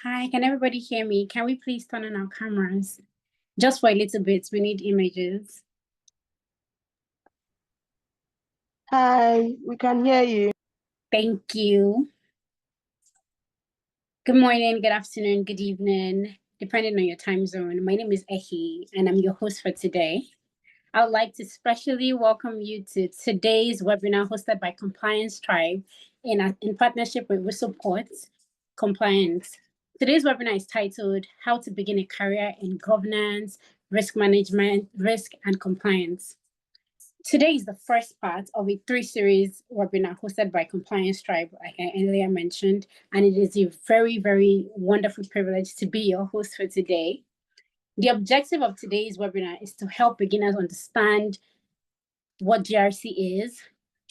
Hi, can everybody hear me? Can we please turn on our cameras? Just for a little bit, we need images. Hi, we can hear you. Thank you. Good morning, good afternoon, good evening, depending on your time zone. My name is Ehi, and I'm your host for today. I would like to specially welcome you to today's webinar hosted by Compliance Tribe in partnership with Support Compliance. Today's webinar is titled How to Begin a Career in Governance, Risk Management, Risk and Compliance. Today is the first part of a 3-series webinar hosted by Compliance Tribe, like I earlier mentioned, and it is a very, very wonderful privilege to be your host for today. The objective of today's webinar is to help beginners understand what GRC is,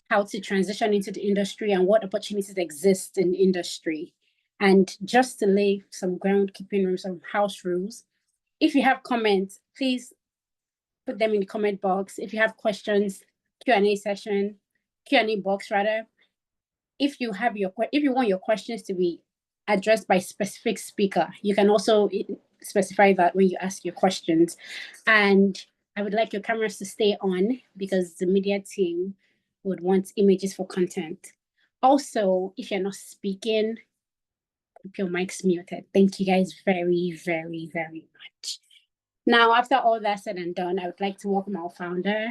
how to transition into the industry, and what opportunities exist in the industry. And just to lay some groundkeeping rules, some house rules, if you have comments, please put them in the comment box. If you have questions, Q&A session, Q&A box rather. If you want your questions to be addressed by specific speaker, you can also specify that when you ask your questions. And I would like your cameras to stay on because the media team would want images for content. Also, if you're not speaking, keep your mics muted. Thank you guys very, very, very much. Now, after all that said and done, I would like to welcome our founder,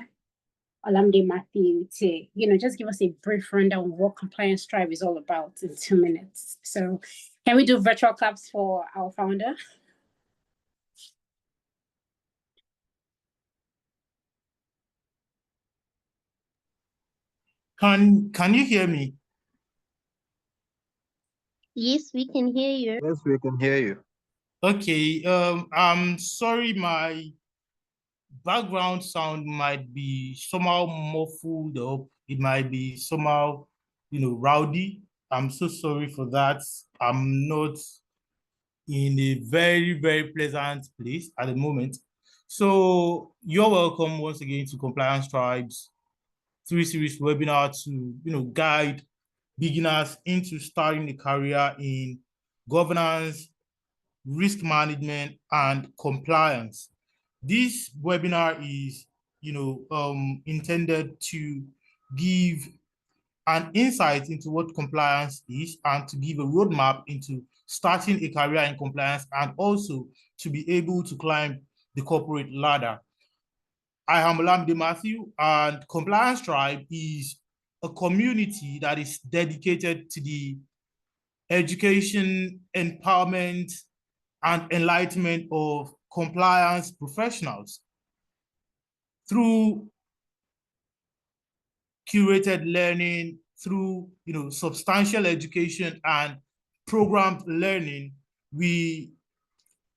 Olamide Matthew, to just give us a brief rundown of what Compliance Tribe is all about in 2 minutes. So, can we do virtual claps for our founder? Can you hear me? Yes, we can hear you. Yes, we can hear you. Okay. I'm sorry, my background sound might be somehow muffled up. It might be somehow, rowdy. I'm so sorry for that. I'm not in a very, very pleasant place at the moment. So you're welcome once again to Compliance Tribes 3-series webinar to, guide beginners into starting a career in governance, risk management, and compliance. This webinar is, intended to give an insight into what compliance is and to give a roadmap into starting a career in compliance and also to be able to climb the corporate ladder. I am Olamide Matthew, and Compliance Tribe is a community that is dedicated to the education, empowerment, and enlightenment of compliance professionals through curated learning, through substantial education and programmed learning. We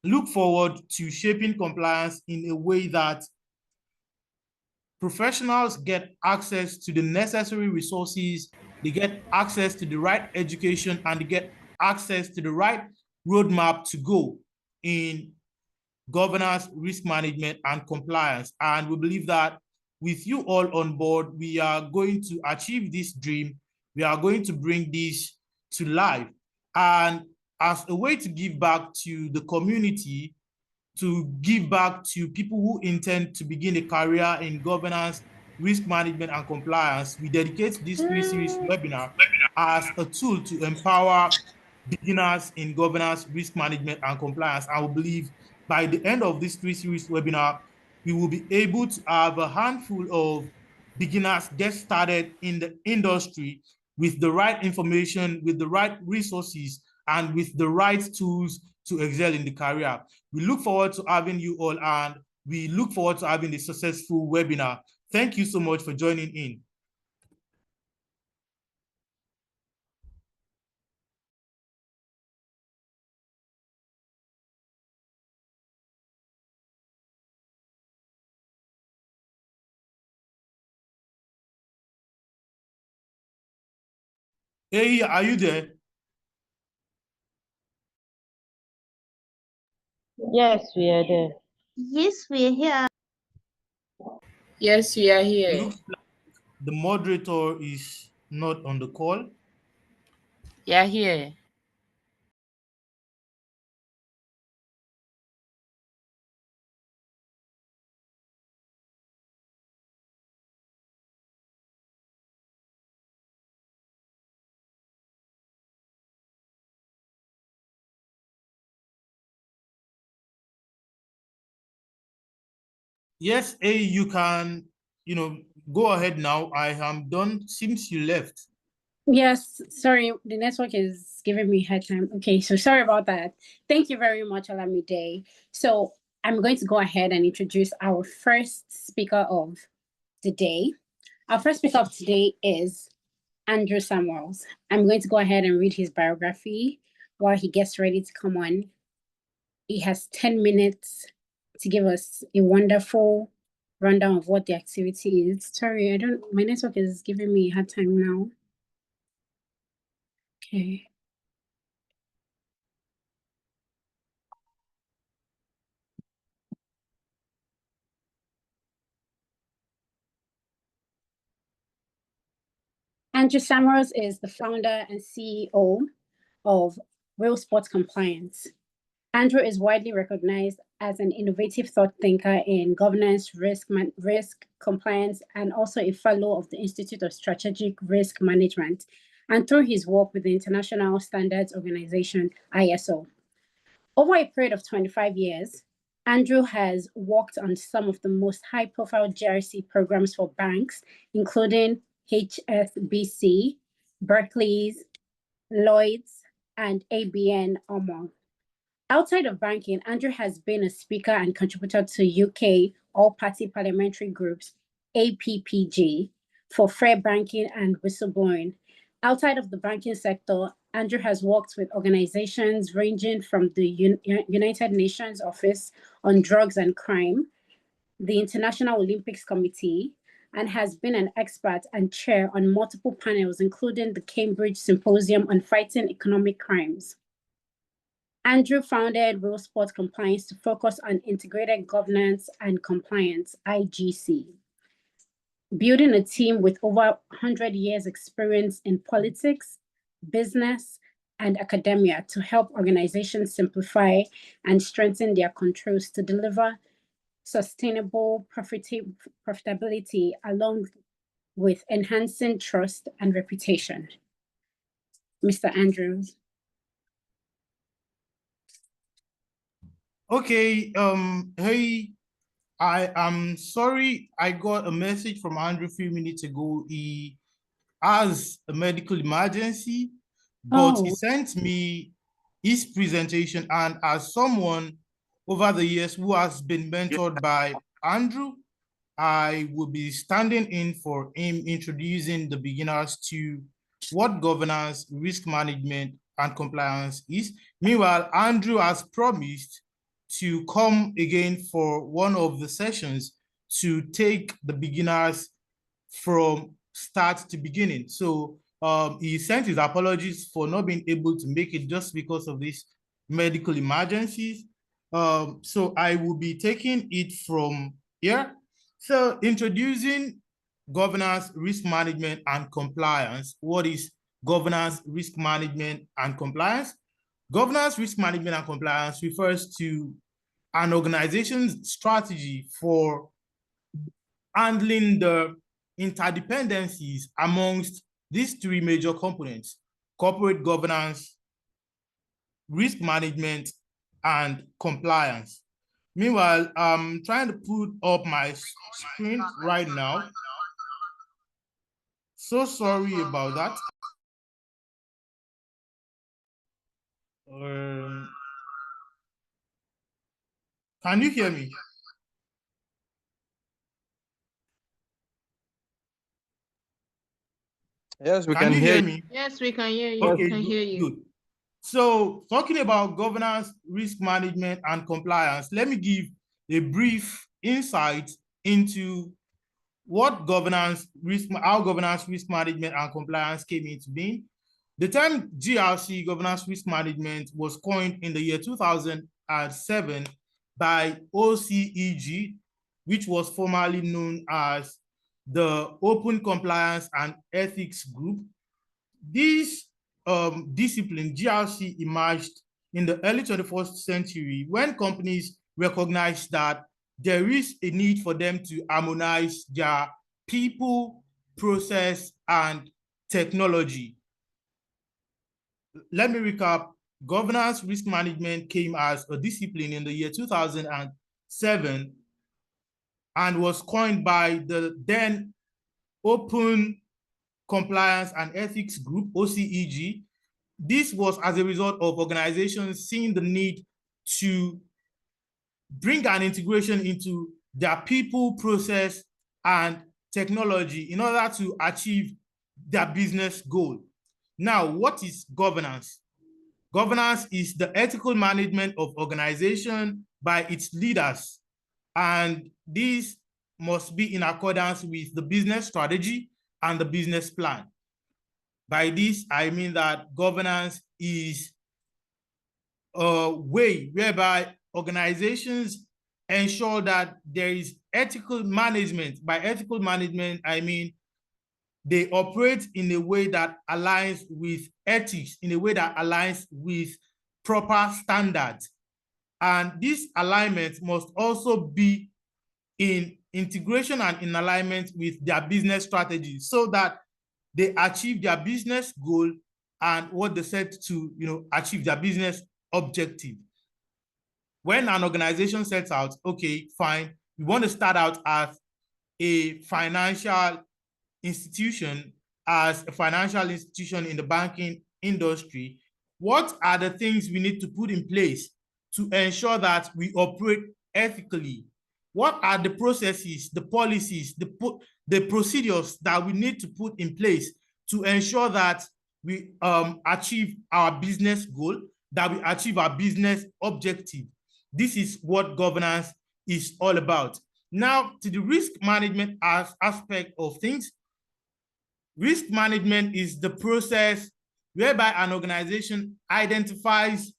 look forward to shaping compliance in a way that professionals get access to the necessary resources, they get access to the right education, and they get access to the right roadmap to go in governance, risk management, and compliance. And we believe that with you all on board, we are going to achieve this dream. We are going to bring this to life. And as a way to give back to the community, to give back to people who intend to begin a career in governance, risk management, and compliance, we dedicate this 3-series webinar as a tool to empower beginners in governance, risk management, and compliance. I will believe by the end of this 3-series webinar, we will be able to have a handful of beginners get started in the industry with the right information, with the right resources, and with the right tools to excel in the career. We look forward to having you all, and we look forward to having a successful webinar. Thank you so much for joining in. Hey, are you there? Yes, we are there. Yes, we are here. Yes, we are here. It looks like the moderator is not on the call. Yeah, here. Yes, A, you can, go ahead now. I am done since you left. Yes, sorry, the network is giving me hard time. Okay, so sorry about that. Thank you very much, Olamide. So I'm going to go ahead and introduce our first speaker of the day. Our first speaker of today is Andrew Samuels. I'm going to go ahead and read his biography while he gets ready to come on. He has 10 minutes to give us a wonderful rundown of what the activity is. Sorry, my network is giving me a hard time now. Okay. Andrew Samuels is the founder and CEO of Real Sports Compliance. Andrew is widely recognized as an innovative thought thinker in governance, risk, compliance, and also a fellow of the Institute of Strategic Risk Management, and through his work with the International Standards Organization, ISO. Over a period of 25 years, Andrew has worked on some of the most high-profile GRC programs for banks, including HSBC, Barclays, Lloyds, and ABN AMRO. Outside of banking, Andrew has been a speaker and contributor to UK All-Party Parliamentary Groups, APPG, for fair banking and whistleblowing. Outside of the banking sector, Andrew has worked with organizations ranging from the United Nations Office on Drugs and Crime, the International Olympics Committee, and has been an expert and chair on multiple panels, including the Cambridge Symposium on Fighting Economic Crimes. Andrew founded Real Sports Compliance to focus on integrated governance and compliance, IGC, building a team with over 100 years experience in politics, business, and academia to help organizations simplify and strengthen their controls to deliver sustainable profitability along with enhancing trust and reputation. Mr. Andrews. Okay, hey, I am sorry I got a message from Andrew a few minutes ago. He has a medical emergency, but he sent me his presentation, and as someone over the years who has been mentored by Andrew, I will be standing in for him, introducing the beginners to what governance, risk management, and compliance is. Meanwhile, Andrew has promised to come again for one of the sessions to take the beginners from start to beginning. So he sent his apologies for not being able to make it just because of these medical emergencies. So I will be taking it from here. So introducing governance, risk management, and compliance. What is governance, risk management, and compliance? Governance, risk management, and compliance refers to an organization's strategy for handling the interdependencies amongst these three major components: corporate governance, risk management, and compliance. Meanwhile, I'm trying to put up my screen right now. So sorry about that. Can you hear me? Yes, we can you hear me? Yes, we can hear you. Okay, We can hear good, you. good. So talking about governance, risk management, and compliance, let me give a brief insight into what governance, how governance, risk management, and compliance came into being. The term GRC, governance risk management, was coined in the year 2007 by OCEG, which was formerly known as the Open Compliance and Ethics Group. This discipline, GRC, emerged in the early 21st century when companies recognized that there is a need for them to harmonize their people, process, and technology. Let me recap. Governance risk management came as a discipline in the year 2007, and was coined by the then Open Compliance and Ethics Group, OCEG. This was as a result of organizations seeing the need to bring an integration into their people, process, and technology in order to achieve their business goal. Now, what is governance? Governance is the ethical management of organization by its leaders, and this must be in accordance with the business strategy and the business plan. By this, I mean that governance is a way whereby organizations ensure that there is ethical management. By ethical management, I mean they operate in a way that aligns with ethics, in a way that aligns with proper standards. And this alignment must also be in integration and in alignment with their business strategy so that they achieve their business goal and what they set to achieve their business objective. When an organization sets out, okay, fine, we want to start out as a financial institution, in the banking industry, what are the things we need to put in place to ensure that we operate ethically? What are the processes, the policies, the procedures that we need to put in place to ensure that we achieve our business goal, that we achieve our business objective? This is what governance is all about. Now, to the risk management aspect of things, risk management is the process whereby an organization identifies,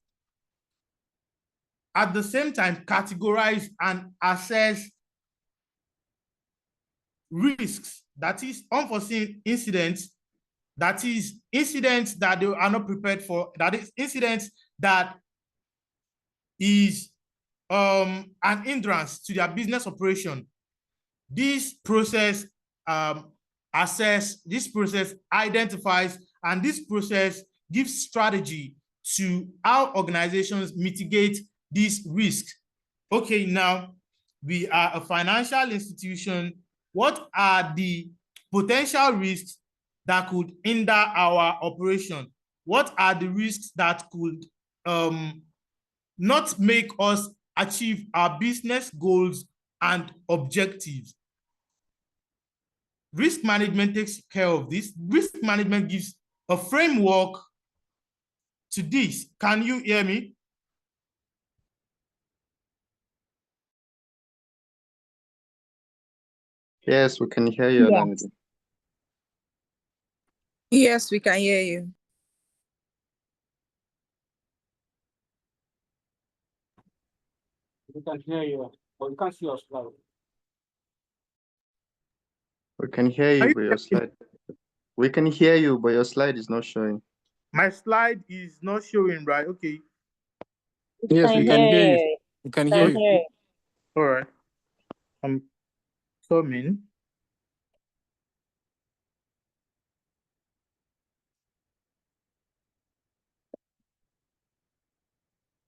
at the same time categorize and assess risks, that is unforeseen incidents, that is incidents that they are not prepared for, that is incidents that is an hindrance to their business operation. This process identifies, and this process gives strategy to how organizations mitigate these risks. Okay, now we are a financial institution. What are the potential risks that could hinder our operation? What are the risks that could not make us achieve our business goals and objectives? Risk management takes care of this. Risk management gives a framework to this. Can you hear me? Yes, we can hear you, Alamide. Yes, we can hear you. We can hear you, but we can't see your slide. We can hear you, but your slide. We can hear you, but your slide is not showing. My slide is not showing, right? Okay. Yes, we can hear you. We can hear you. All right. I'm coming.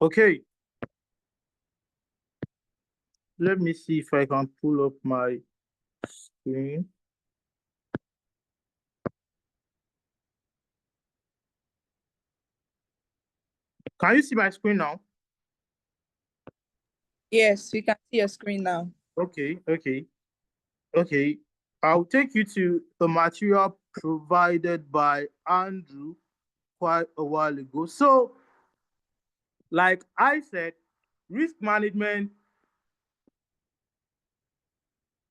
Okay. Let me see if I can pull up my screen. Can you see my screen now? Yes, we can see your screen now. Okay. I'll take you to the material provided by Andrew quite a while ago. So, like I said, risk management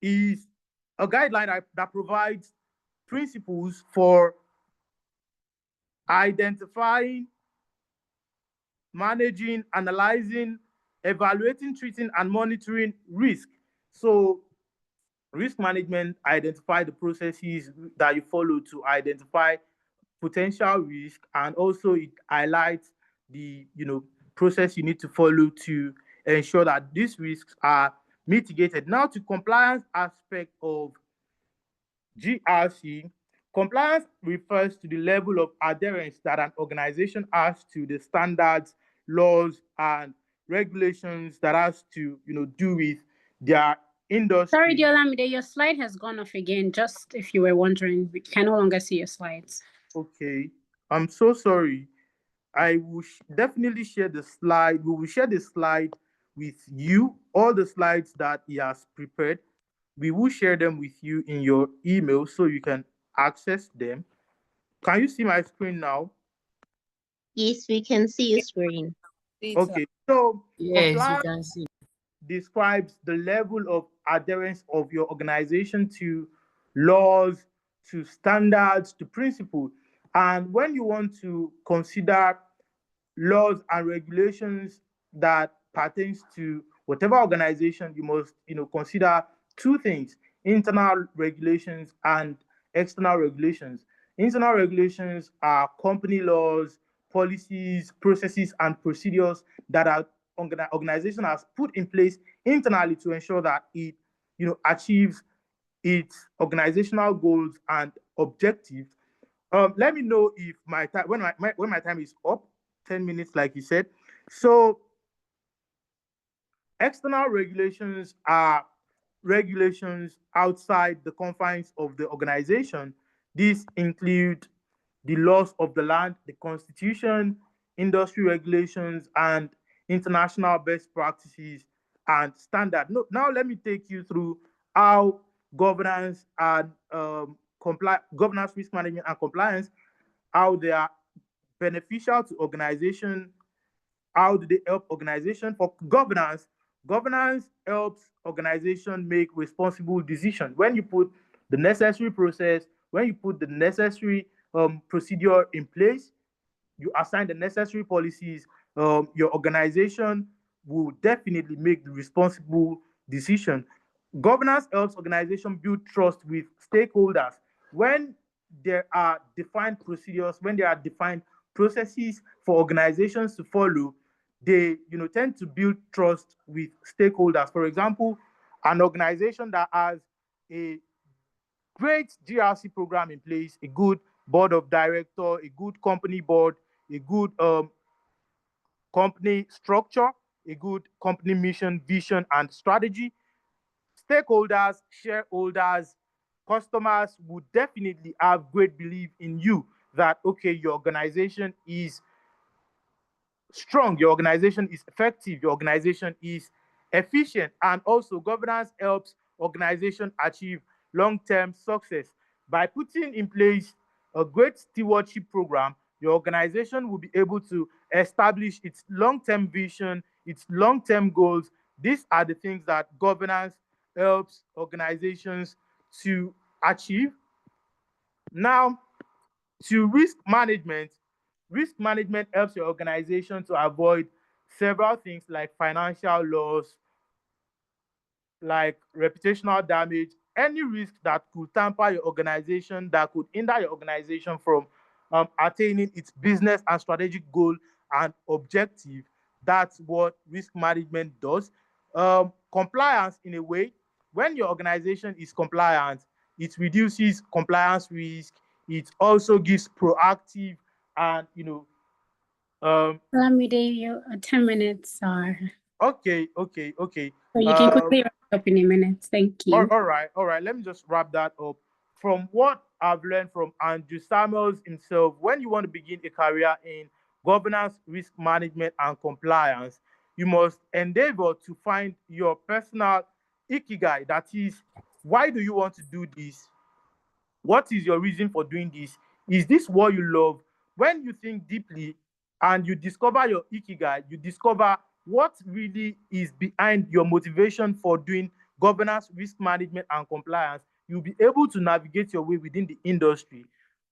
is a guideline that provides principles for identifying, managing, analyzing, evaluating, treating, and monitoring risk. So risk management identifies the processes that you follow to identify potential risk, and also it highlights the process you need to follow to ensure that these risks are mitigated. Now, to compliance aspect of GRC, compliance refers to the level of adherence that an organization has to the standards, laws, and regulations that has to do with their industry. Sorry, Diolamide, your slide has gone off again. Just if you were wondering, we can no longer see your slides. Okay, I'm so sorry. I will definitely share the slide. We will share the slide with you, all the slides that he has prepared. We will share them with you in your email so you can access them. Can you see my screen now? Yes, we can see your screen. Okay, so Yes, you compliance can see. describes the level of adherence of your organization to laws, to standards, to principles. And when you want to consider laws and regulations that pertains to whatever organization, you must consider two things: internal regulations and external regulations. Internal regulations are company laws, policies, processes, and procedures that our organization has put in place internally to ensure that it achieves its organizational goals and objectives. Let me know if my time when my time is up. 10 minutes, like you said. So external regulations are regulations outside the confines of the organization. These include the laws of the land, the constitution, industry regulations, and international best practices and standard. Now let me take you through how governance and governance, risk management, and compliance, how they are beneficial to organization. How do they help organization? For governance, governance helps organization make responsible decisions. When you put the necessary process, when you put the necessary procedure in place, you assign the necessary policies, your organization will definitely make the responsible decision. Governance helps organization build trust with stakeholders. When there are defined procedures, when there are defined processes for organizations to follow, they tend to build trust with stakeholders. For example, an organization that has a great GRC program in place, a good board of director, a good company board, a good company structure, a good company mission, vision, and strategy. Stakeholders, shareholders, customers would definitely have great belief in you that, okay, your organization is strong, your organization is effective, your organization is efficient, and also governance helps organization achieve long-term success. By putting in place a great stewardship program, your organization will be able to establish its long-term vision, its long-term goals. These are the things that governance helps organizations to achieve. Now, to risk management helps your organization to avoid several things like financial loss, like reputational damage, any risk that could tamper your organization, that could hinder your organization from attaining its business and strategic goal and objective. That's what risk management does. Compliance, in a way, when your organization is compliant, it reduces compliance risk. It also gives proactive and Diolamide, your 10 minutes are. okay. So you can quickly wrap up in a minute. Thank you. All right. Let me just wrap that up. From what I've learned from Andrew Samuels himself, when you want to begin a career in governance, risk management, and compliance, you must endeavor to find your personal ikigai. That is, why do you want to do this? What is your reason for doing this? Is this what you love? When you think deeply and you discover your ikigai, you discover what really is behind your motivation for doing governance, risk management, and compliance, you'll be able to navigate your way within the industry.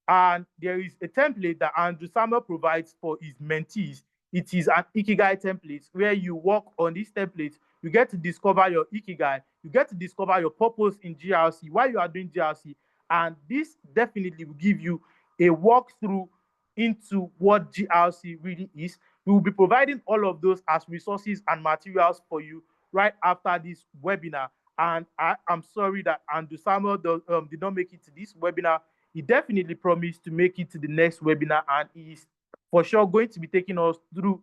And there is a template that Andrew Samuel provides for his mentees. It is an ikigai template where you work on this template. You get to discover your ikigai. You get to discover your purpose in GRC, why you are doing GRC. And this definitely will give you a walkthrough into what GRC really is. We will be providing all of those as resources and materials for you right after this webinar. And I am sorry that Andrew Samuel did not make it to this webinar. He definitely promised to make it to the next webinar, and he is for sure going to be taking us through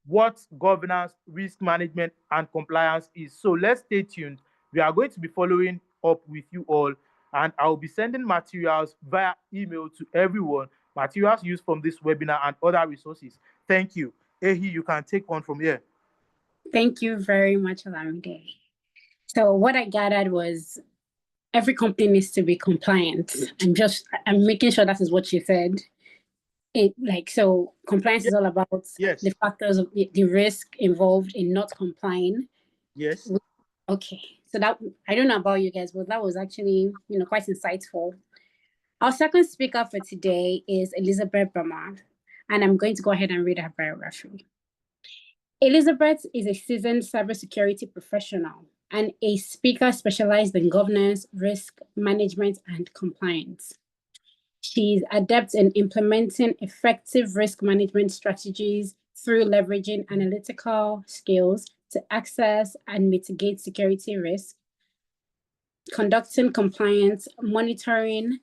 what governance, risk management, and compliance is. So let's stay tuned. We are going to be following up with you all, and I'll be sending materials via email to everyone, materials used from this webinar and other resources. Thank you. Ehi, you can take on from here. Thank you very much, Olamide. So what I gathered was every company needs to be compliant. I'm making sure that is what you said. So compliance is all about the factors of the risk involved in not complying. Yes. Okay. So that, I don't know about you guys, but that was actually, quite insightful. Our second speaker for today is Elizabeth Bemah, and I'm going to go ahead and read her biography. Elizabeth is a seasoned cybersecurity professional and a speaker specialized in governance, risk management, and compliance. She's adept in implementing effective risk management strategies through leveraging analytical skills to access and mitigate security risk, conducting compliance monitoring,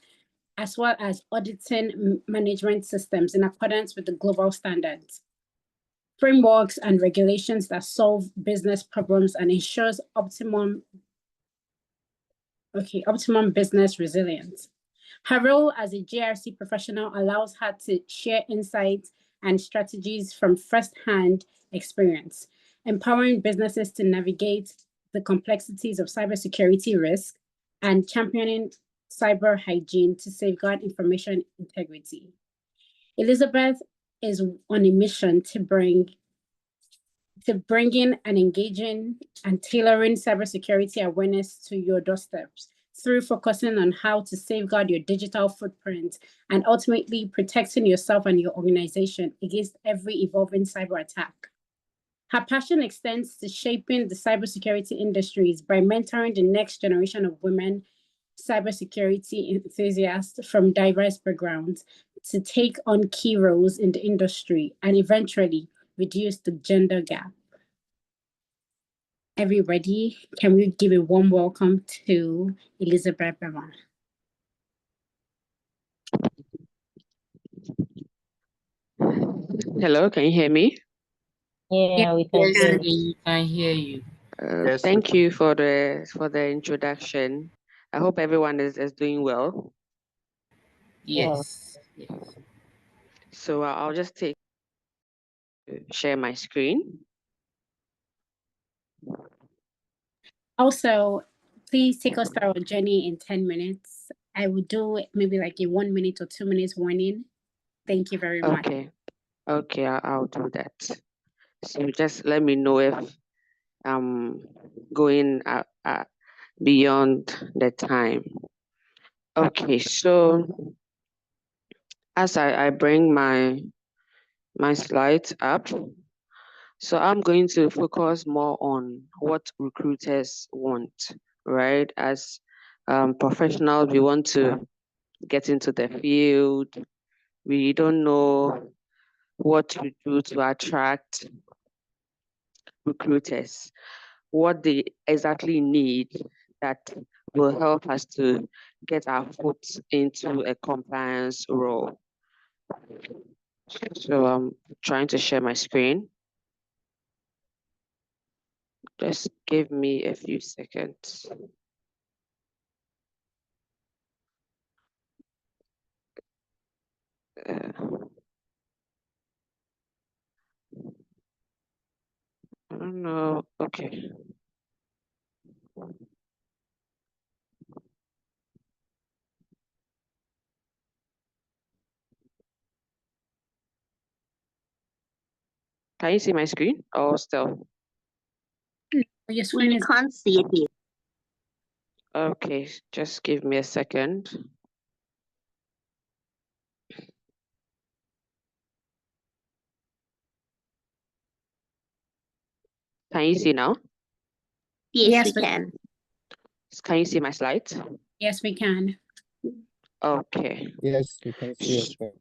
as well as auditing management systems in accordance with the global standards, frameworks, and regulations that solve business problems and ensures optimum business resilience. Her role as a GRC professional allows her to share insights and strategies from first-hand experience, empowering businesses to navigate the complexities of cybersecurity risk and championing cyber hygiene to safeguard information integrity. Elizabeth is on a mission to bring in and engaging and tailoring cybersecurity awareness to your doorsteps through focusing on how to safeguard your digital footprint and ultimately protecting yourself and your organization against every evolving cyber attack. Her passion extends to shaping the cybersecurity industries by mentoring the next generation of women cybersecurity enthusiasts from diverse backgrounds to take on key roles in the industry and eventually reduce the gender gap. Everybody, can we give a warm welcome to Elizabeth Bemah? Hello, can you hear me? Yeah, we can Yes, hear we you. can hear you. Yes, Thank you for the introduction. I hope everyone is doing well. Yes. So I'll just share my screen. Also, please take us through our journey in 10 minutes. I will do maybe like a 1 minute or 2 minutes warning. Thank you very much. Okay, I'll do that. So just let me know if I'm going beyond the time. Okay, so as I bring my slides up, so I'm going to focus more on what recruiters want, right? As professionals, we want to get into the field. We don't know what to do to attract recruiters, what they exactly need that will help us to get our foot into a compliance role. So I'm trying to share my screen. Just give me a few seconds. I don't know. Okay. Can you see my screen or still? Your screen is. Can't see it yet. Okay, just give me a second. Can you see now? Yes, we can. Can you see my slides? Yes, we can. Okay. Yes, we can see as well.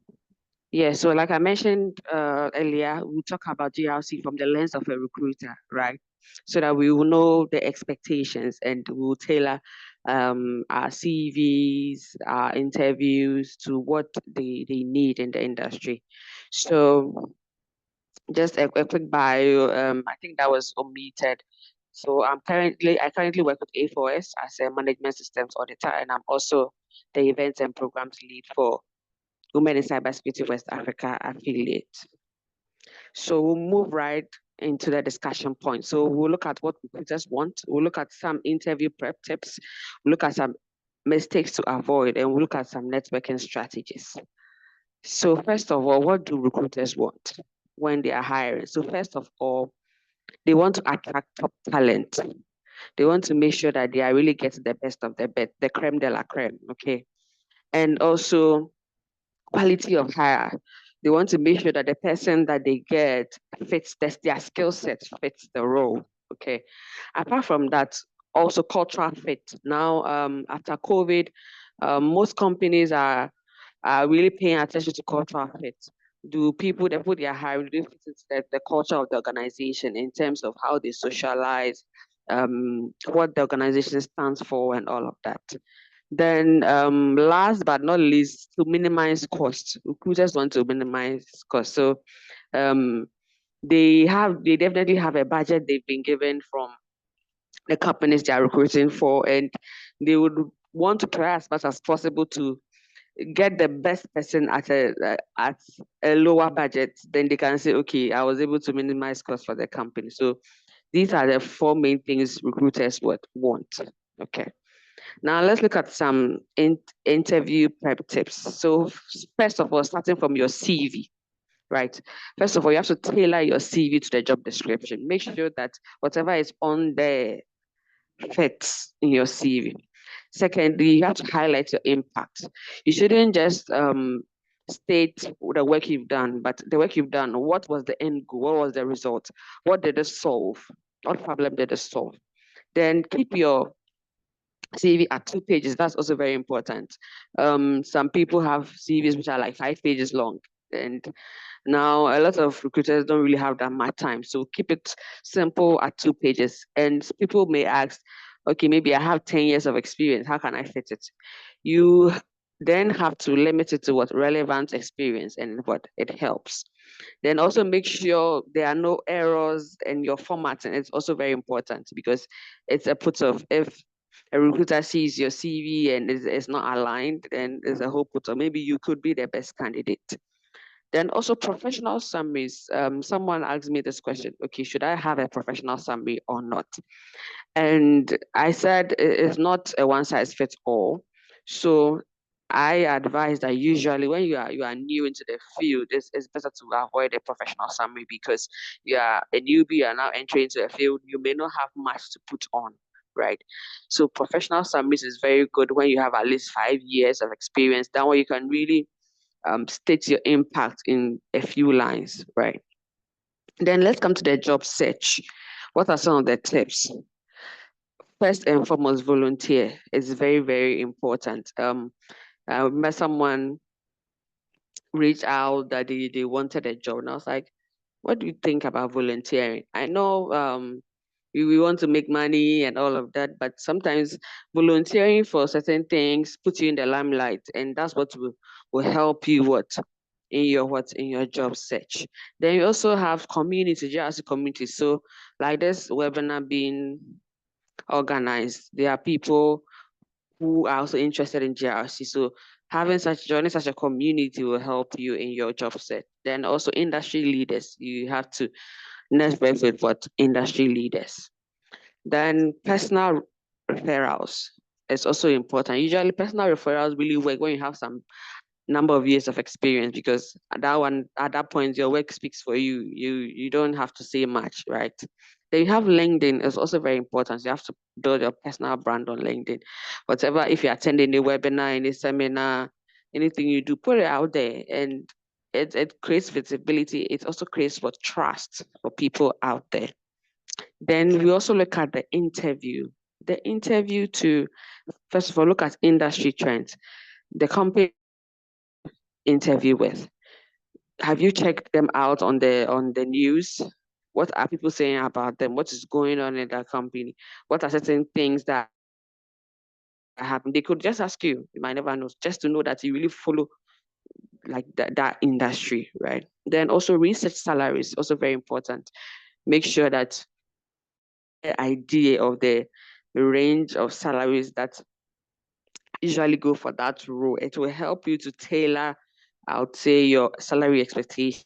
Yeah, so like I mentioned earlier, we talk about GRC from the lens of a recruiter, right? So that we will know the expectations and we will tailor our CVs, our interviews to what they need in the industry. So just a quick bio, I think that was omitted So I currently work with A4S as a management systems auditor, and I'm also the events and programs lead for Women in Cybersecurity West Africa affiliate. So we'll move right into the discussion point. So we'll look at what recruiters want. We'll look at some interview prep tips. We'll look at some mistakes to avoid, and we'll look at some networking strategies. So first of all, what do recruiters want when they are hiring? So first of all, they want to attract top talent. They want to make sure that they are really getting the best of the best, the creme de la creme, okay? And also quality of hire. They want to make sure that the person that they get fits their skill set, fits the role, okay? Apart from that, also cultural fit. Now, after COVID, most companies are really paying attention to cultural fit. Do people that put their hiring, do they fit into the culture of the organization in terms of how they socialize, what the organization stands for, and all of that? Then last but not least, to minimize costs. Recruiters want to minimize costs. So they definitely have a budget they've been given from the companies they are recruiting for, and they would want to try as much as possible to get the best person at a lower budget. Then they can say, okay, I was able to minimize costs for the company. So these are the four main things recruiters would want. Okay. Now let's look at some interview prep tips. So first of all, starting from your CV, right? First of all, you have to tailor your CV to the job description. Make sure that whatever is on there fits in your CV. Secondly, you have to highlight your impact. You shouldn't just state the work you've done, but the work you've done, what was the end goal? What was the result? What did it solve? What problem did it solve? Then keep your CV at 2 pages. That's also very important. Some people have CVs which are like 5 pages long, and now a lot of recruiters don't really have that much time. So keep it simple at 2 pages. And people may ask, okay, maybe I have 10 years of experience. How can I fit it? You then have to limit it to what relevant experience and what it helps. Then also make sure there are no errors in your formatting. It's also very important because it's a put off. If a recruiter sees your CV and it's not aligned, then there's a whole put off. Maybe you could be the best candidate. Then also professional summaries. Someone asked me this question, okay, should I have a professional summary or not? And I said it's not a one size fits all. So I advise that usually when you are new into the field, it's better to avoid a professional summary because you are a newbie, you are now entering into a field, you may not have much to put on, right? So professional summaries is very good when you have at least 5 years of experience. That way you can really state your impact in a few lines, right? Then let's come to the job search. What are some of the tips? First and foremost, volunteer is very, very important. I remember someone reached out that they wanted a job, and I was like, what do you think about volunteering? I know we want to make money and all of that, but sometimes volunteering for certain things puts you in the limelight, and that's what will help you in your job search. Then you also have community, JRC community. So like this webinar being organized, there are people who are also interested in JRC. So joining such a community will help you in your job set. Then also industry leaders, you have to network with what industry leaders. Then personal referrals is also important. Usually personal referrals really work when you have some number of years of experience because at that point your work speaks for you. You don't have to say much, right? Then you have LinkedIn is also very important. You have to build your personal brand on LinkedIn. Whatever, if you're attending a webinar, any seminar, anything you do, put it out there, and it creates visibility. It also creates what trust for people out there. Then we also look at the interview. The interview to first of all look at industry trends. The company interview with. Have you checked them out on the news? What are people saying about them? What is going on in that company? What are certain things that happen? They could just ask you. You might never know. Just to know that you really follow like that industry, right? Then also research salaries, also very important. Make sure that idea of the range of salaries that usually go for that role. It will help you to tailor, I would say, your salary expectation.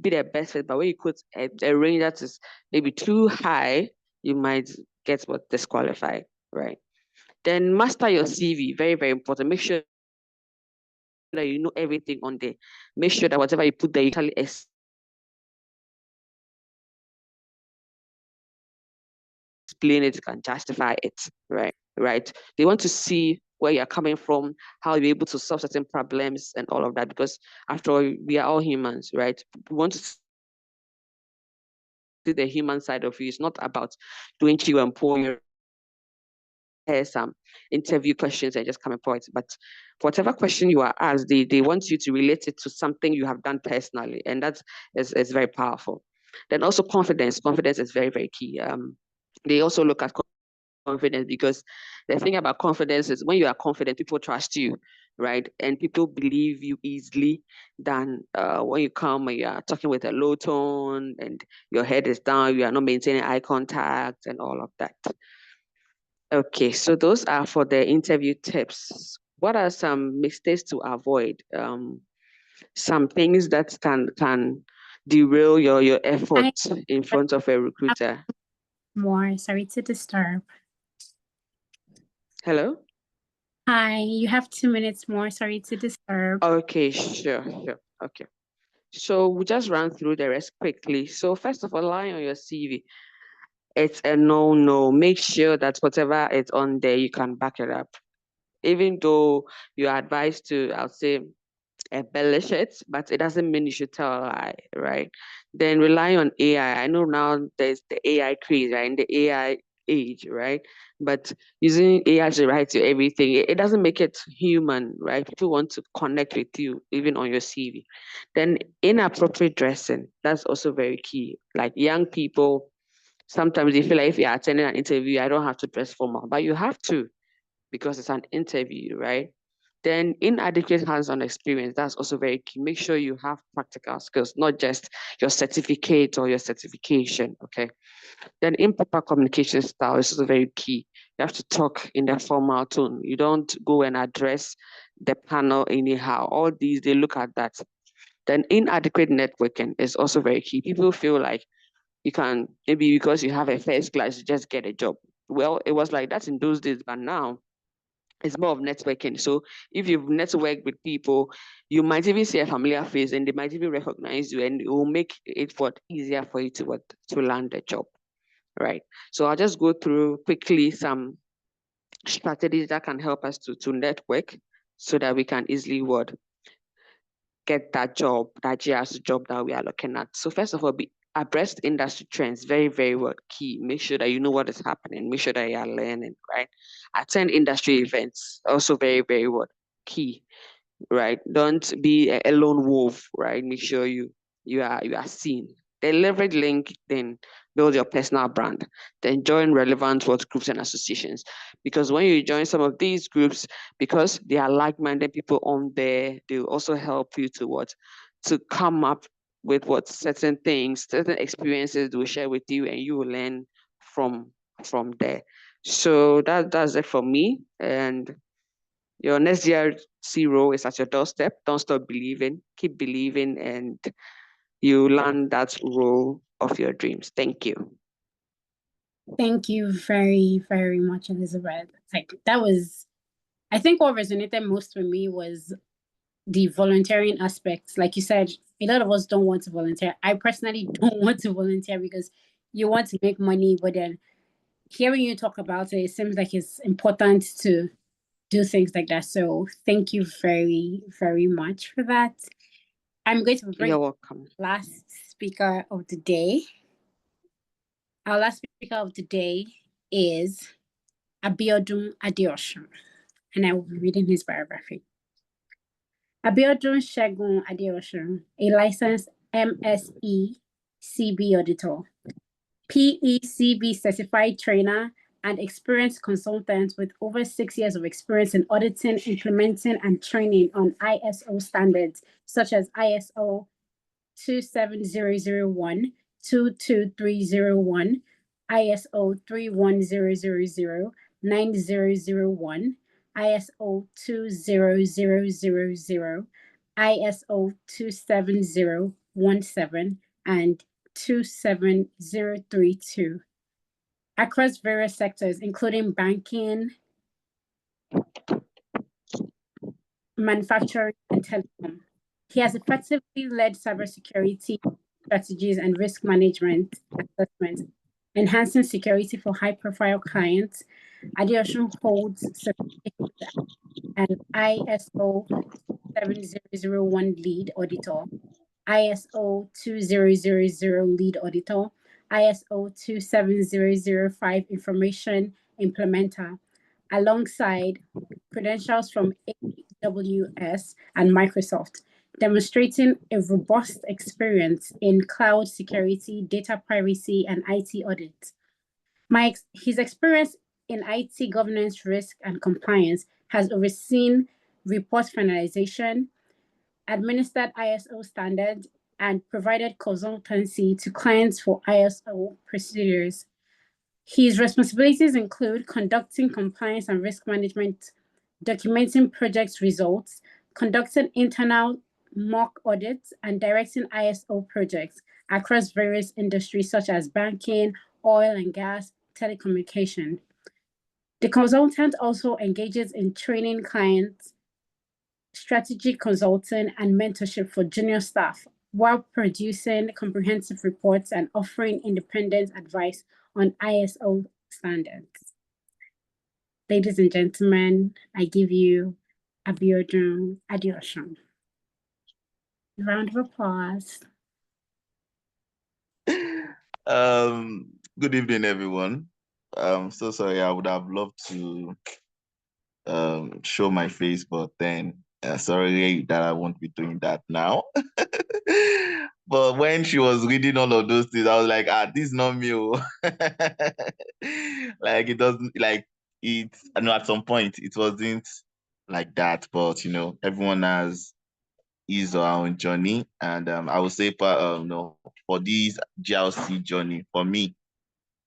Be the best fit, but when you put a range that is maybe too high, you might get what disqualified, right? Then master your CV, very, very important. Make sure that you know everything on there. Make sure that whatever you put there, you can explain it, you can justify it, right? They want to see where you're coming from, how you're able to solve certain problems and all of that, because after all, we are all humans, right? We want to see the human side of you. It's not about doing chill and pour your some interview questions and just coming for it. But for whatever question you are asked, they want you to relate it to something you have done personally, and that is very powerful. Then also confidence. Confidence is very, very key. They also look at confidence, because the thing about confidence is when you are confident, people trust you, right? And people believe you easily than when you come and you are talking with a low tone and your head is down, you are not maintaining eye contact and all of that. Okay, so those are for the interview tips. What are some mistakes to avoid? Some things that can derail your efforts in front of a recruiter. More, sorry to disturb. Hello? Hi, you have 2 minutes more. Sorry to disturb. Okay, sure. Okay. So we'll just run through the rest quickly. So first of all, lie on your CV. It's a no. Make sure that whatever is on there, you can back it up. Even though you're advised to, I'll say, embellish it, but it doesn't mean you should tell a lie, right? Then rely on AI. I know now there's the AI craze, right? In the AI age, right? But using AI to write to everything, it doesn't make it human, right? People want to connect with you, even on your CV. Then inappropriate dressing, that's also very key. Like young people, sometimes they feel like if you're attending an interview, I don't have to dress formal, but you have to, because it's an interview, right? Then inadequate hands-on experience, that's also very key. Make sure you have practical skills, not just your certificate or your certification, okay? Then improper communication style is also very key. You have to talk in the formal tone. You don't go and address the panel anyhow. All these, they look at that. Then inadequate networking is also very key. People feel like you can, maybe because you have a first class, you just get a job. Well, it was like that in those days, but now it's more of networking. So if you've networked with people, you might even see a familiar face and they might even recognize you, and it will make it easier for you to land a job, right? So I'll just go through quickly some strategies that can help us to network so that we can easily get that job, that GRS job that we are looking at. So first of all, be abreast industry trends, very, very key. Make sure that you know what is happening. Make sure that you are learning, right? Attend industry events, also very, very key, right? Don't be a lone wolf, right? Make sure you are seen. Then leverage LinkedIn, build your personal brand. Then join relevant groups and associations. Because when you join some of these groups, because they are like-minded people on there, they will also help you to come up with certain things, certain experiences they will share with you, and you will learn from there. So that's it for me. And your next GRC role is at your doorstep. Don't stop believing, keep believing, and you land that role of your dreams. Thank you. Thank you very, very much, Elizabeth. Like that was, I think what resonated most for me was the volunteering aspects. Like you said, a lot of us don't want to volunteer. I personally don't want to volunteer because you want to make money, but then hearing you talk about it, it seems like it's important to do things like that. So thank you very, very much for that. I'm going to bring You're welcome. last speaker of the day. Our last speaker of the day is Abiodun Adeosun, and I will be reading his biography. Abiodun Segun Adeosun, a licensed MSE CB auditor, PECB certified trainer, and experienced consultant with over 6 years of experience in auditing, implementing, and training on ISO standards such as ISO 27001, 22301, ISO 31000, 9001, ISO 20000, ISO 27017, and 27032 across various sectors, including banking, manufacturing, and telecom. He has effectively led cybersecurity strategies and risk management assessments, enhancing security for high-profile clients. Adeosun holds certifications as ISO 7001 lead auditor, ISO 2000 lead auditor, ISO 27005 information implementer, alongside credentials from AWS and Microsoft, demonstrating a robust experience in cloud security, data privacy, and IT audit. His experience in IT governance, risk, and compliance has overseen report finalization, administered ISO standards, and provided consultancy to clients for ISO procedures. His responsibilities include conducting compliance and risk management, documenting project results, conducting internal mock audits, and directing ISO projects across various industries such as banking, oil and gas, telecommunication. The consultant also engages in training clients, strategic consulting, and mentorship for junior staff while producing comprehensive reports and offering independent advice on ISO standards. Ladies and gentlemen, I give you Abiodun Adeosun. Round of applause. Good evening, everyone. So sorry, I would have loved to show my face, but then sorry that I won't be doing that now. But when she was reading all of those things, I was like, this is not me. Like it doesn't I know at some point it wasn't like that, but everyone has his or our own journey. And I would say for this GLC journey, for me,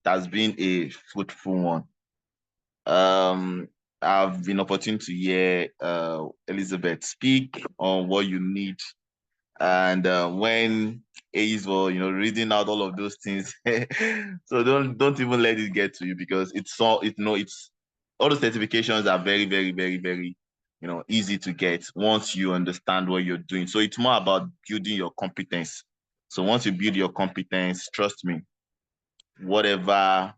that's been a fruitful one. I've been opportune to hear Elizabeth speak on what you need, and when is reading out all of those things, so don't even let it get to you, because it's all the certifications are very, very, very, very easy to get once you understand what you're doing. So it's more about building your competence. So once you build your competence, trust me, whatever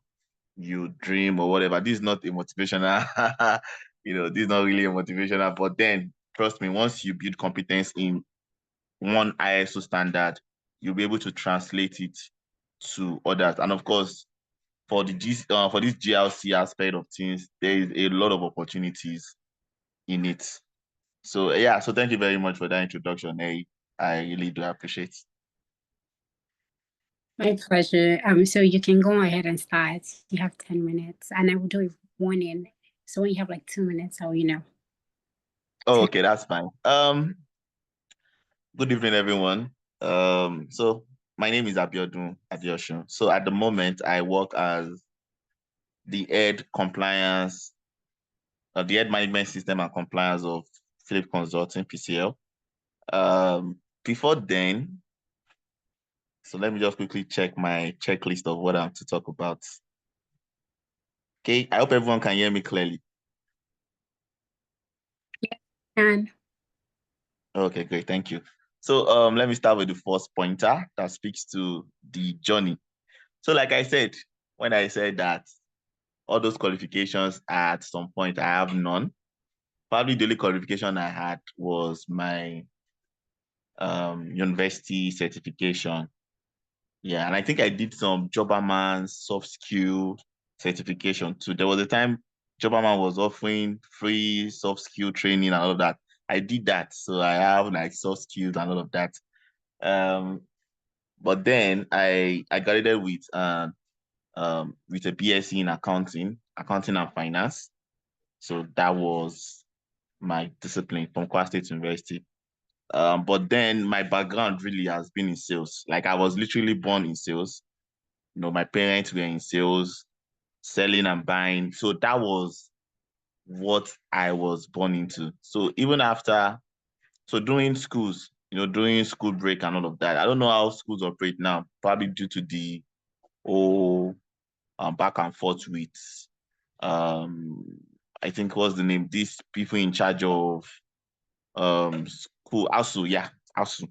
you dream or whatever, this is not a motivational, this is not really a motivational, but then trust me, once you build competence in one ISO standard, you'll be able to translate it to others. And of course, for this GLC aspect of things, there is a lot of opportunities in it. So yeah, so thank you very much for that introduction. I really do appreciate it. My pleasure. So you can go ahead and start. You have 10 minutes, and I will do a warning. So when you have like 2 minutes, I'll Oh, okay, that's fine. Good evening, everyone. So my name is Abiodun Adeosun. So at the moment, I work as the head management system and compliance of Philip Consulting, PCL. Before then, so let me just quickly check my checklist of what I'm to talk about. Okay, I hope everyone can hear me clearly. can. Okay, great, thank you. So let me start with the first pointer that speaks to the journey. So like I said, when I said that all those qualifications at some point I have none, probably the only qualification I had was my university certification. Yeah, and I think I did some Jobberman soft skill certification too. There was a time Jobberman was offering free soft skill training and all of that. I did that, so I have like soft skills and all of that. But then I graduated with a BSc in accounting and finance. So that was my discipline from Kwara State University. But then my background really has been in sales. Like I was literally born in sales. My parents were in sales, selling and buying. So that was what I was born into. So even after, so during schools, during school break and all of that, I don't know how schools operate now, probably due to the whole back and forth with, I think what's the name? These people in charge of school, ASU, yeah, ASU.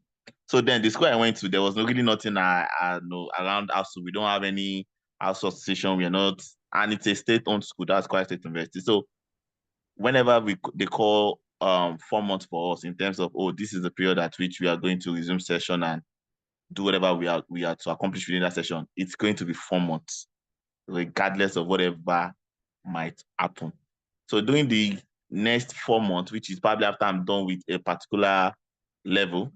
So then the school I went to, there was really nothing I know around ASU. We don't have any ASU association. We are not, and it's a state-owned school. That's Kwara State University. So whenever they call 4 months for us in terms of, oh, this is the period at which we are going to resume session and do whatever we are to accomplish within that session, it's going to be 4 months, regardless of whatever might happen. So during the next 4 months, which is probably after I'm done with a particular level,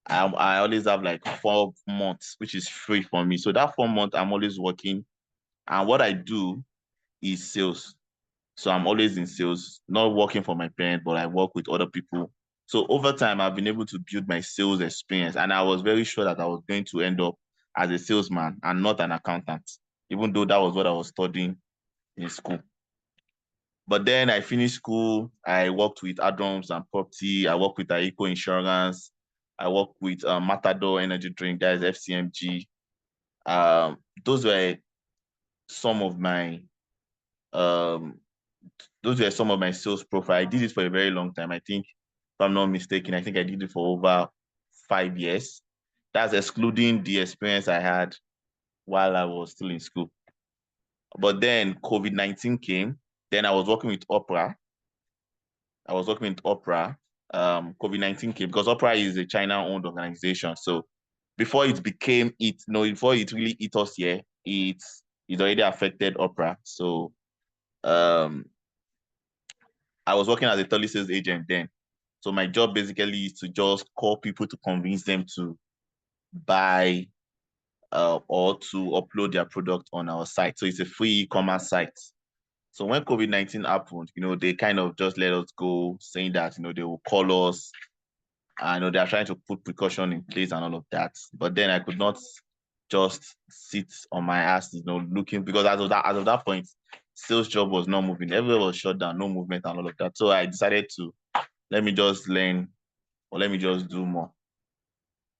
I always have like 4 months, which is free for me. So that 4 months, I'm always working. And what I do is sales. So I'm always in sales, not working for my parents, but I work with other people. So over time, I've been able to build my sales experience. And I was very sure that I was going to end up as a salesman and not an accountant, even though that was what I was studying in school. But then I finished school. I worked with Adams and Property. I worked with Aiko Insurance. I worked with Matador Energy Drink, that is FCMG. Those were some of my sales profile. I did it for a very long time. I think, if I'm not mistaken, I think I did it for over 5 years. That's excluding the experience I had while I was still in school. But then COVID-19 came. Then I was working with Opera. COVID-19 came because Opera is a China-owned organization. So before it became before it really hit us here, it already affected Opera. So I was working as a telesales agent then. So my job basically is to just call people to convince them to buy or to upload their product on our site. So it's a free e-commerce site. So when COVID-19 happened, they kind of just let us go, saying that, they will call us. I know they are trying to put precaution in place and all of that. But then I could not just sit on my ass, looking, because as of that point, sales job was not moving. Everywhere was shut down, no movement and all of that. So I decided to, let me just learn, or let me just do more.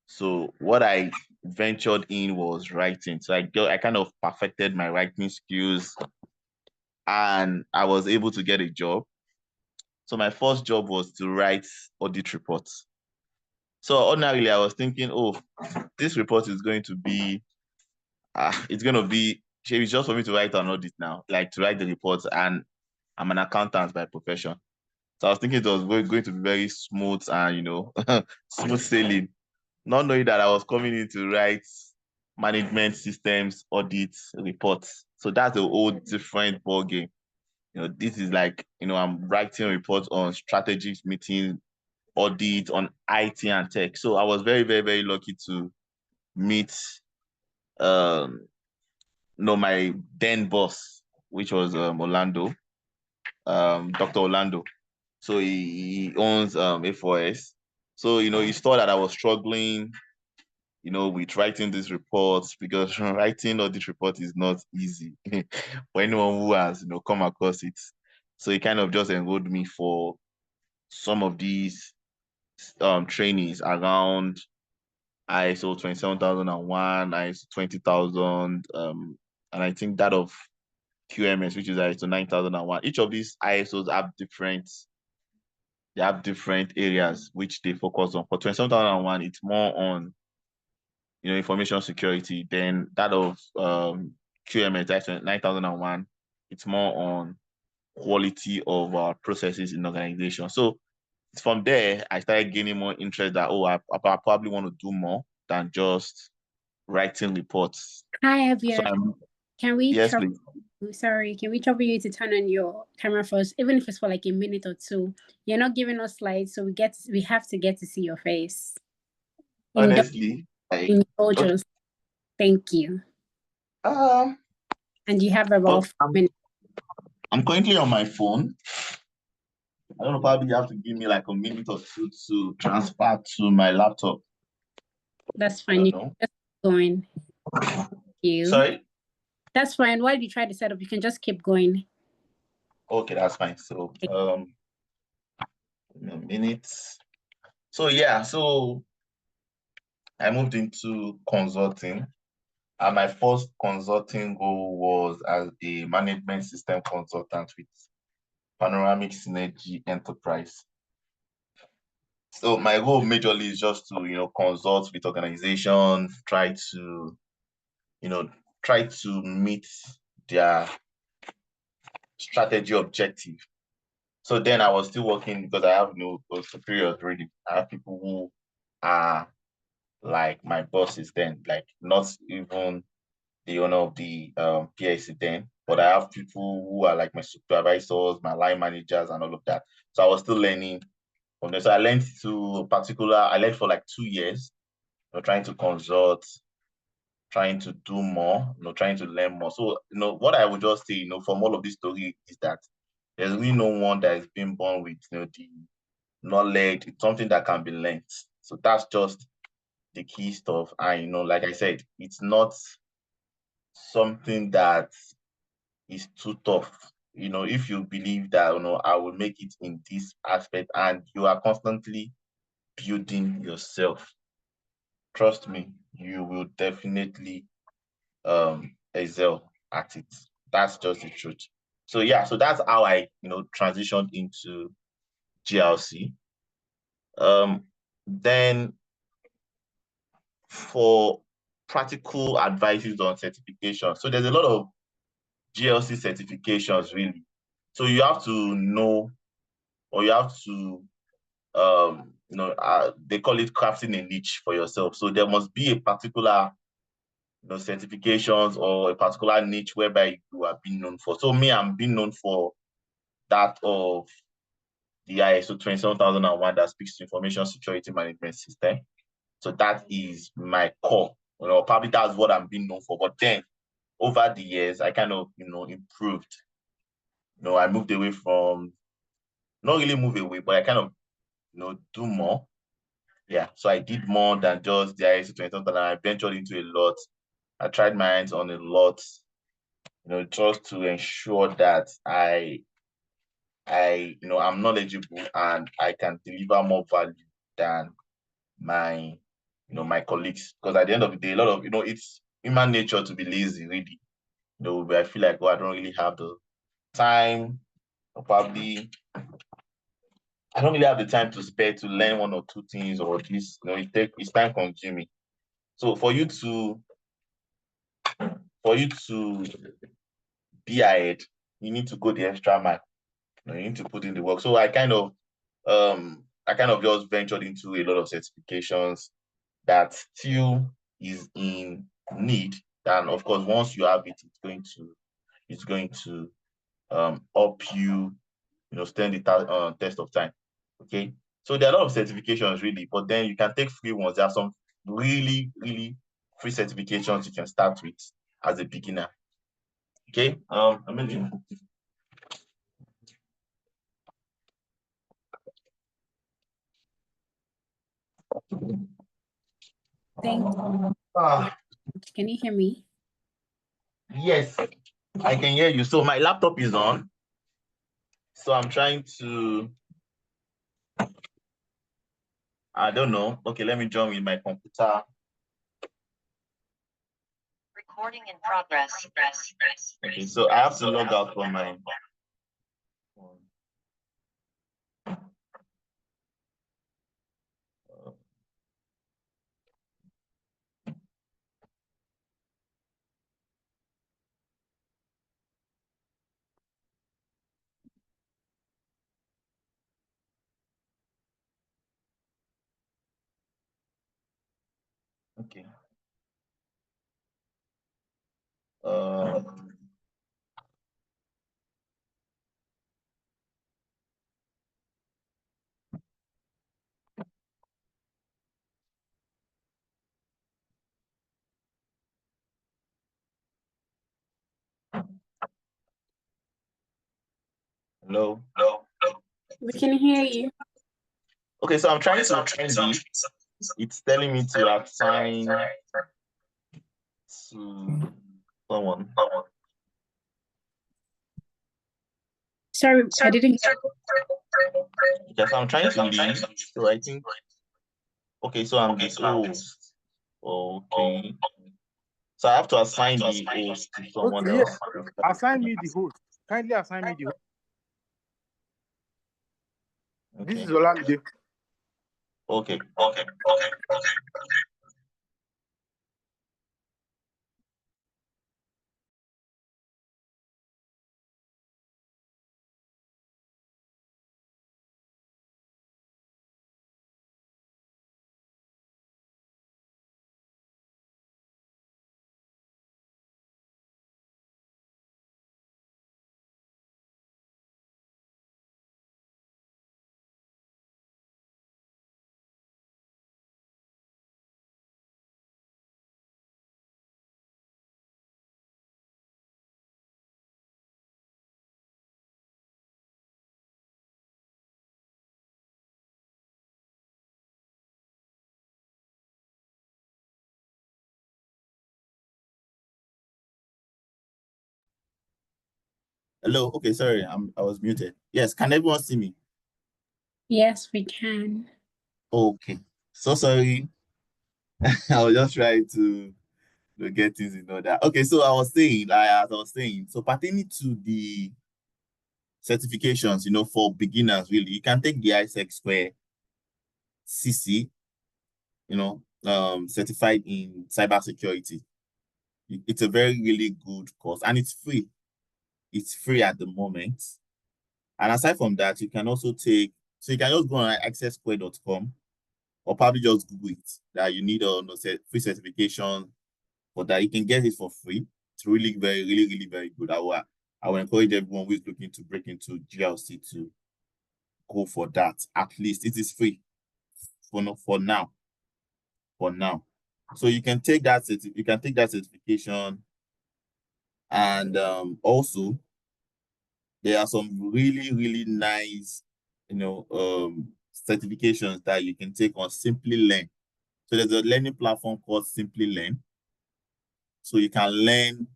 So what I ventured in was writing. So I kind of perfected my writing skills and I was able to get a job. So my first job was to write audit reports. So ordinarily I was thinking, oh, this report is going to be, it's just for me to write an audit now, like to write the reports, and I'm an accountant by profession. So I was thinking it was going to be very smooth and, smooth sailing, not knowing that I was coming in to write management systems, audits, reports. So that's a whole different ball game. This is like, I'm writing reports on strategic meetings, audit, on IT and tech. So I was very, very, very lucky to meet, my then boss, which was Orlando, Dr. Orlando. So he owns A4S. So, he saw that I was struggling, with writing these reports, because writing audit report is not easy for anyone who has, come across it. So he kind of just enrolled me for some of these trainings around ISO 27001, ISO 20000, and I think that of QMS, which is ISO 9001. Each of these ISOs have different areas which they focus on. For 27001, it's more on information security. Then that of QMS, that's 9001, it's more on quality of our processes in organization. So from there, I started gaining more interest that, I probably want to do more than just writing reports. Hi, So Abiodun. Can we yes, trouble please. can we trouble you to turn on your camera first, even if it's for like a minute or two? You're not giving us slides, so we have to get to see your face. Honestly, Indulge us. Thank you. And you have about 4 minutes. I'm currently on my phone. I don't know, probably you have to give me like a minute or two to transfer to my laptop. That's fine. You can just keep going. You. Sorry? That's fine. While you try to set up, you can just keep going. Okay, that's fine. So a minute. So yeah, so I moved into consulting. And my first consulting goal was as a management system consultant with Panoramic Synergy Enterprise. So my goal majorly is just to, consult with organizations, try to meet their strategy objective. So then I was still working because I have no superiors really. I have people who are like my bosses then, like not even the owner of the PIC then, but I have people who are like my supervisors, my line managers, and all of that. So I was still learning from them. So I learned for like 2 years, trying to consult, trying to do more, trying to learn more. So, what I would just say, from all of this story is that there's really no one that is being born with, the knowledge. It's something that can be learned. So that's just the key stuff. And, like I said, it's not something that is too tough. If you believe that, I will make it in this aspect and you are constantly building yourself, trust me, you will definitely excel at it. That's just the truth. So yeah, so that's how I transitioned into GLC. Then for practical advices on certification, so there's a lot of GLC certifications really. So you have to know, or you have to they call it crafting a niche for yourself. So there must be a particular certifications or a particular niche whereby you are being known for. So me, I'm being known for that of the ISO 27001 that speaks to information security management system. So that is my core. Probably that's what I'm being known for. But then over the years, I kind of improved. I moved away from, not really move away, but I kind of do more. Yeah, so I did more than just the ISO 27001. I ventured into a lot. I tried my hands on a lot, just to ensure that I'm knowledgeable and I can deliver more value than my, my colleagues. Because at the end of the day, a lot of, it's human nature to be lazy, really. Where I feel like, I don't really have the time, or probably I don't really have the time to spare to learn one or two things, or this, it's time consuming. So for you to be ahead, you need to go the extra mile. You need to put in the work. So I kind of just ventured into a lot of certifications that still is in need. And of course, once you have it, it's going to help you, stand the test of time. Okay. So there are a lot of certifications really, but then you can take free ones. There are some really, really free certifications you can start with as a beginner. Okay. Thank you. Can you hear me? Yes, I can hear you. So my laptop is on. So I'm trying to, I don't know. Okay, let me join with my computer. Recording in progress. Okay, so I have to log out from my phone. Okay. Hello. We can hear you. Okay, so I'm trying to assign the, it's telling me to assign to someone. Sorry, I didn't hear. Yes, I'm trying to leave. So I think, okay, so I'm the host. Okay. So I have to assign the host to someone Okay, else. yeah. Assign me the host. Kindly assign me the host. This is Okay. Olamide. Okay. Hello. Okay, sorry, I was muted. Yes, can everyone see me? Yes, we can. Okay. So sorry. I was just trying to get things in order. Okay, so I was saying, as I was saying, so pertaining to the certifications, for beginners, really, you can take the ISEC Square CC, certified in cybersecurity. It's a very, really good course, and it's free. It's free at the moment. And aside from that, you can also take, so you can just go on accesssquare.com or probably just Google it that you need a free certification for that. You can get it for free. It's really very, really, really very good. I will encourage everyone who is looking to break into GLC to go for that. At least it is free for now. For now. So you can take that certification, and also there are some really, really nice certifications that you can take on Simply Learn. So there's a learning platform called Simply Learn. So you can learn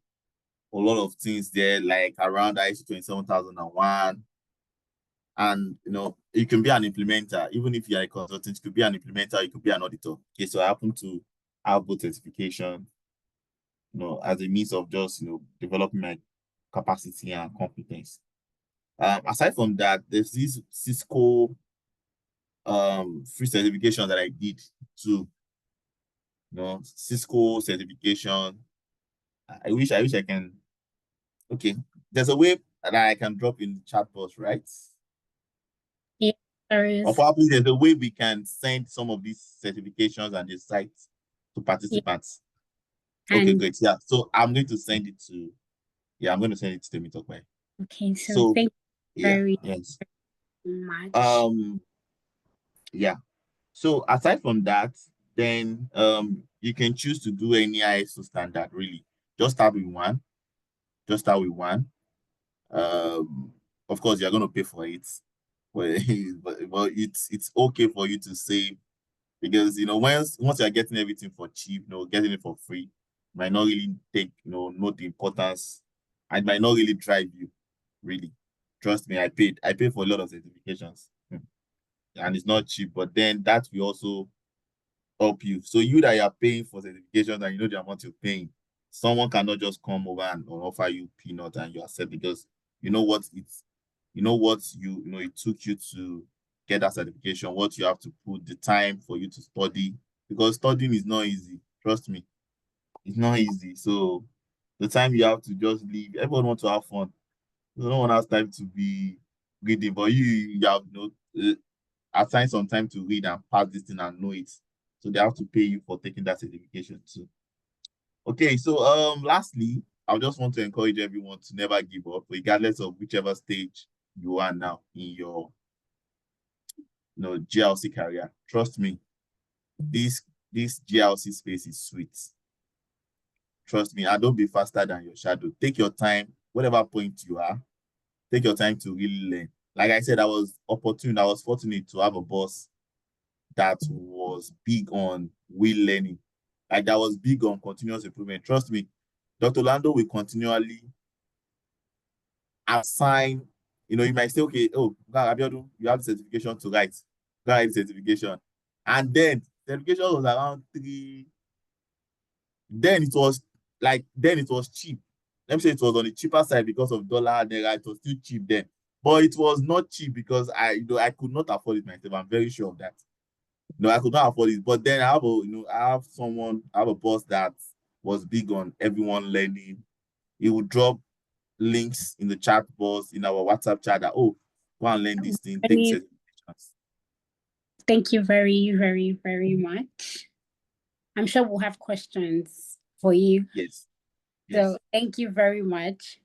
a lot of things there, like around ISO 27001. And you can be an implementer, even if you're a consultant, you could be an implementer, you could be an auditor. Okay, so I happen to have both certification, as a means of just developing my capacity and competence. Aside from that, there's this Cisco free certification that I did too. Cisco certification. I wish I can. Okay, there's a way that I can drop in the chat box, right? Yeah, there Or is. probably there's a way we can send some of these certifications and the sites to participants. Yeah. Okay, great. Yeah, so I'm going to send it to. Yeah, I'm going to send it to Temi Tokwe. Okay, so thank you very much. Yeah. So aside from that, then you can choose to do any ISO standard, really. Just start with one. Of course, you're going to pay for it, but it's okay for you to save, because once you're getting everything for cheap, getting it for free might not really take note the importance. It might not really drive you, really. Trust me, I paid for a lot of certifications. And it's not cheap, but then that will also help you. So you that are paying for certifications and you know the amount you're paying, someone cannot just come over and offer you peanut and you accept, because it took you to get that certification, what you have to put, the time for you to study, because studying is not easy. Trust me, it's not easy. So the time you have to just leave, everyone wants to have fun. No one has time to be reading, but you have assign some time to read and pass this thing and know it. So they have to pay you for taking that certification too. Okay, so lastly, I just want to encourage everyone to never give up, regardless of whichever stage you are now in your GLC career. Trust me, this GLC space is sweet. Trust me, and don't be faster than your shadow. Take your time, whatever point you are, take your time to really learn. like I said, I was fortunate to have a boss that was big on will learning, like that was big on continuous improvement. Trust me, Dr. Lando will continually assign, you might say, okay, oh, Abiodun, you have certification to write. Go write certification. And then certification was around 3. Then it was cheap. Let me say it was on the cheaper side because of dollar, naira, it was still cheap then. But it was not cheap because I could not afford it myself. I'm very sure of that. No, I could not afford it. But then I have a boss that was big on everyone learning. He would drop links in the chat box in our WhatsApp chat that, oh, go and learn this thing, take certifications. Thank you very, very, very much. I'm sure we'll have questions for you. Yes. So thank you very much.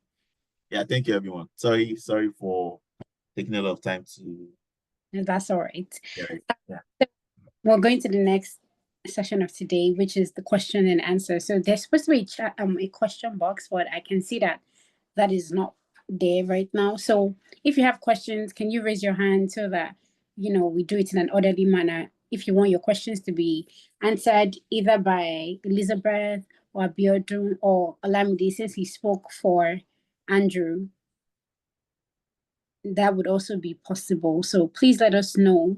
Yeah, thank you, everyone. Sorry for taking a lot of time to. That's all right. Yeah. We're going to the next session of today, which is the question and answer. So there's supposed to be a question box, but I can see that is not there right now. So if you have questions, can you raise your hand so that we do it in an orderly manner? If you want your questions to be answered either by Elizabeth or Abiodun or Olamide, since he spoke for Andrew, that would also be possible. So please let us know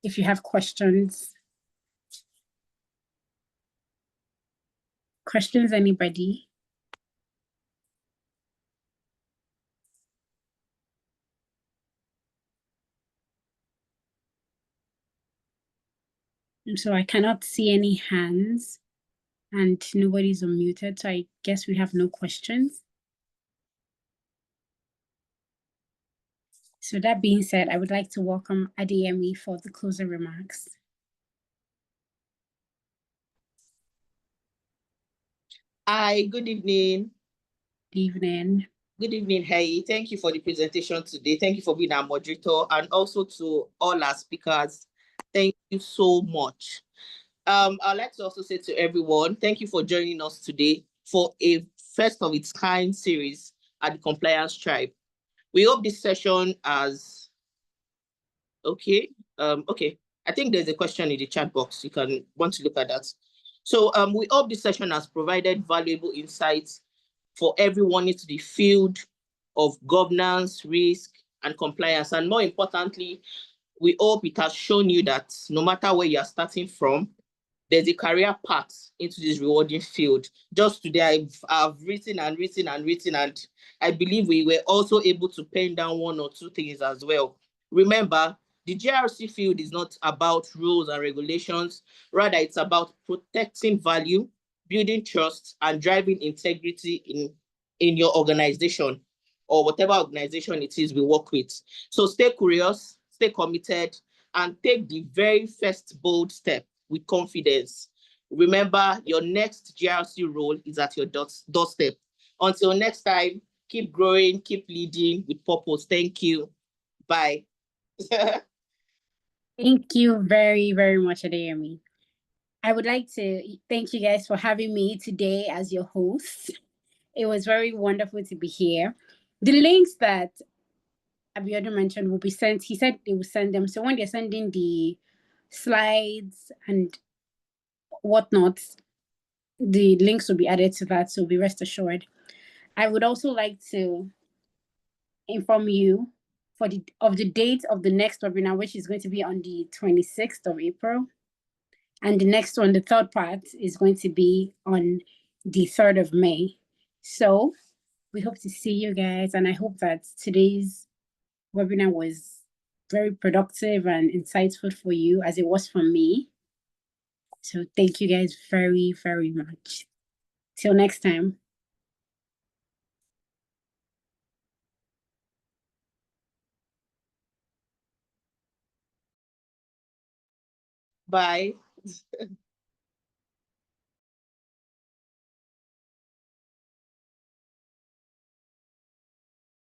if you have questions. Questions, anybody? So I cannot see any hands and nobody's unmuted. So I guess we have no questions. So that being said, I would like to welcome Adeyemi for the closing remarks. Hi, good evening. Good evening. Good evening, Hey. Thank you for the presentation today. Thank you for being our moderator, and also to all our speakers. Thank you so much. I'd like to also say to everyone, thank you for joining us today for a first of its kind series at the Compliance Tribe. We hope this session has okay. I think there's a question in the chat box. You can want to look at that. So we hope this session has provided valuable insights for everyone into the field of governance, risk, and compliance. And more importantly, we hope it has shown you that no matter where you are starting from, there's a career path into this rewarding field. Just today, I've written, and I believe we were also able to pen down one or two things as well. Remember, the GRC field is not about rules and regulations. Rather, it's about protecting value, building trust, and driving integrity in your organization or whatever organization it is we work with. So stay curious, stay committed, and take the very first bold step with confidence. Remember, your next GRC role is at your doorstep. Until next time, keep growing, keep leading with purpose. Thank you. Bye. Thank you very, very much, Adeyemi. I would like to thank you guys for having me today as your host. It was very wonderful to be here. The links that Abiodun mentioned will be sent. He said they will send them. So when they're sending the slides and whatnot, the links will be added to that. So be rest assured. I would also like to inform you of the date of the next webinar, which is going to be on the 26th of April. And the next one, the third part, is going to be on the 3rd of May. So we hope to see you guys. And I hope that today's webinar was very productive and insightful for you as it was for me. So thank you guys very, very much. Till next time. Bye.